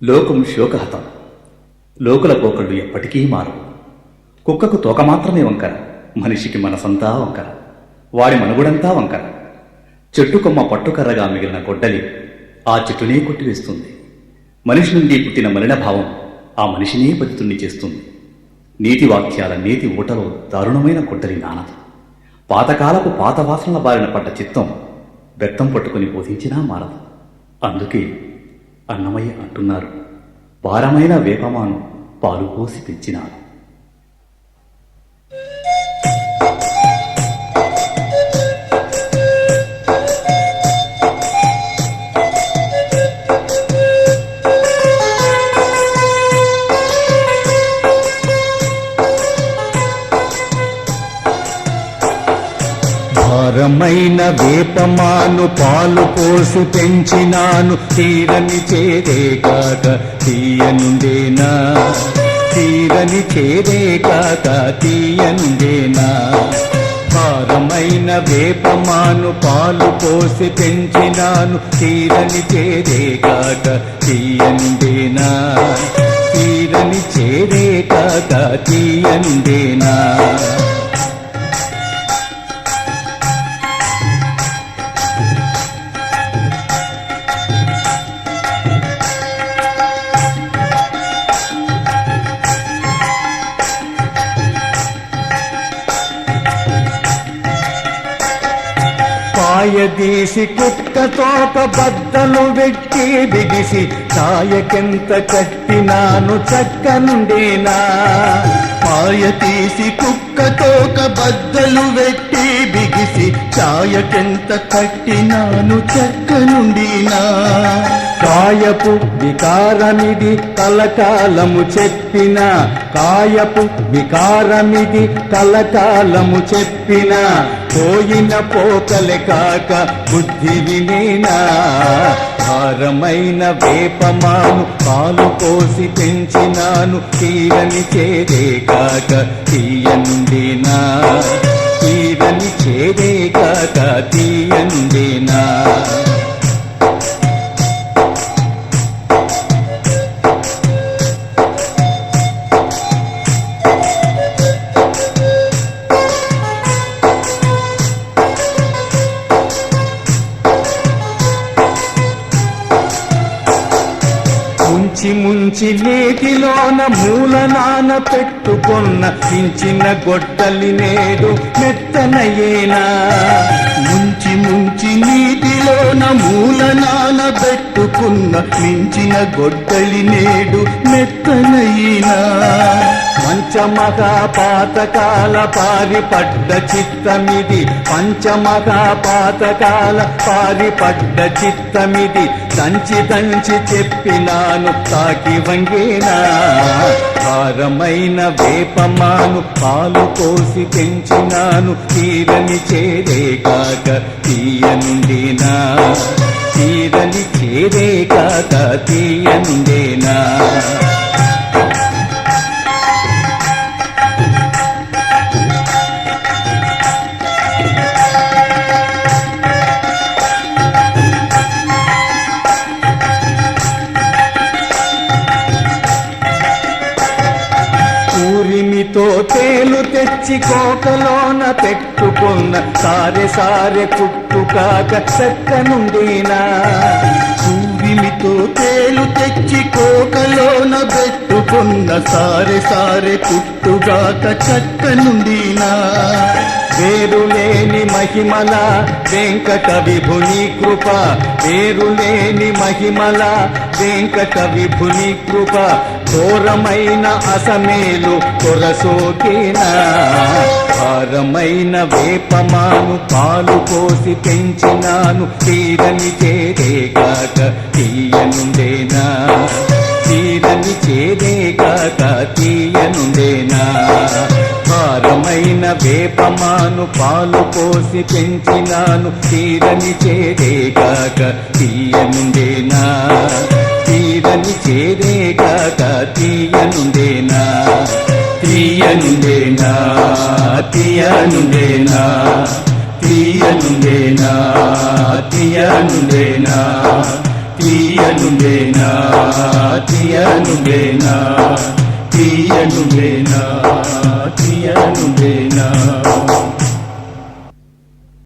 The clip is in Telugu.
లోకం శోకహతం. లోకుల పోకళ్ళు ఎప్పటికీ మారవు. కుక్కకు తోక మాత్రమే వంకర, మనిషికి మనసంతా వంకర, వాడి మనుగుడంతా వంకర. చెట్టు కొమ్మ పట్టుకర్రగా మిగిలిన గొడ్డలి ఆ చెట్టునే కొట్టివేస్తుంది. మనిషి నుండి పుట్టిన మలినభావం ఆ మనిషినే పతితుణ్ణి చేస్తుంది. నీతి వాక్యాల నేతి ఊటలో దారుణమైన గొడ్డలి నానదు. పాతకాలపు పాత వాసనల బారిన పడ్డ చిత్తం బెత్తం పట్టుకుని బోధించినా మారదు. అందుకే అన్నమయ్య అంటున్నారు, భారమైన వేపమాను పాలు పోసి పెంచినాను. భారమైన వేపమాను పాలు పోసి పెంచినాను, తీరని చేరే కాక తీయనుండేనా, తీరని చేరే కాక తీయనుండేనా. భారమైన వేపమాను పాలు పోసి పెంచినాను, తీరని చేరే కాక తీయనుండేనా, తీరని చేరే కాక తీయనుండేనా. కాయదీసి కుక్క తోక బద్దలు వెట్టి బిగిసి కాయకెంత కట్టినాను చక్కనుండేనా. కాయ తీసి కుక్క తోక బద్దలు వెట్టి బిగిసి చాయకెంత కట్టినాను చక్కనుండినా. కాయపు వికారమిది కలకాలము చెప్పిన, కాయపు వికారమిది కలకాలము చెప్పిన, పోయిన పోకలే కాక బుద్ధి వినేనా. భారమైన వేపమాను పాలు పోసి పెంచినాను, తీరని చేరే కాక తీయనుండేనా, తీరని చేరే కాక తీయనుండేనా. ముంచి ముంచి నీటిలోన మూల నాన పెట్టుకున్న చించిన గొడ్డలి నేడు మెత్తనయేనా. ముంచి ముంచి నీటిలోన మూల నానబెట్టుకున్న మించిన గొడ్డలి నేడు మెత్తనయినా. పంచమహాపాతకాల పారిపడ్డ చిత్తమిది, పంచమహాపాతకాల పారిపడ్డ చిత్తమిది, దంచి దంచి చెప్పినాను తాకి వంగేనా. భారమైన వేపమాను పాలు పోసి పెంచినాను, తీరని చేరే కాక తీయనుండేనా, తీరని చేరే కాక తీయనుండేనా. ఊరిమితో తేలు తెచ్చి కోకలోన పెట్టుకున్న, సారె సారె కుట్టు కాక చక్కనుండేనా. ఊరిమితో తేలు తెచ్చి కోకలోన పెట్టుకున్న, సారె సారె కుట్టుగాక చక్కనుండినా. వేరులేని మహిమల వెంకట విభుని కృప, వేరులేని మహిమల వెంకట విభుని కృప, ఘోరమైన అసమేలు కొరసోకేనా. భారమైన వేపమాను పాలు పోసి పెంచినాను, తీరని చేరే కాక తీయనుండేనా, తీరని చేరే కాక తీయనుండేనా. భారమైన వేపమాను పాలు పోసి పెంచినాను, తీరని చేరే కాక తీయనుండేనా, తీరని చేరే కాక తీయనుండేనా. తీయనుండేనా, తీయనుండేనా, తీయనుండేనా, తీయనుండేనా, తీయనుండేనా తీయనుండేనా తీయనుండేనా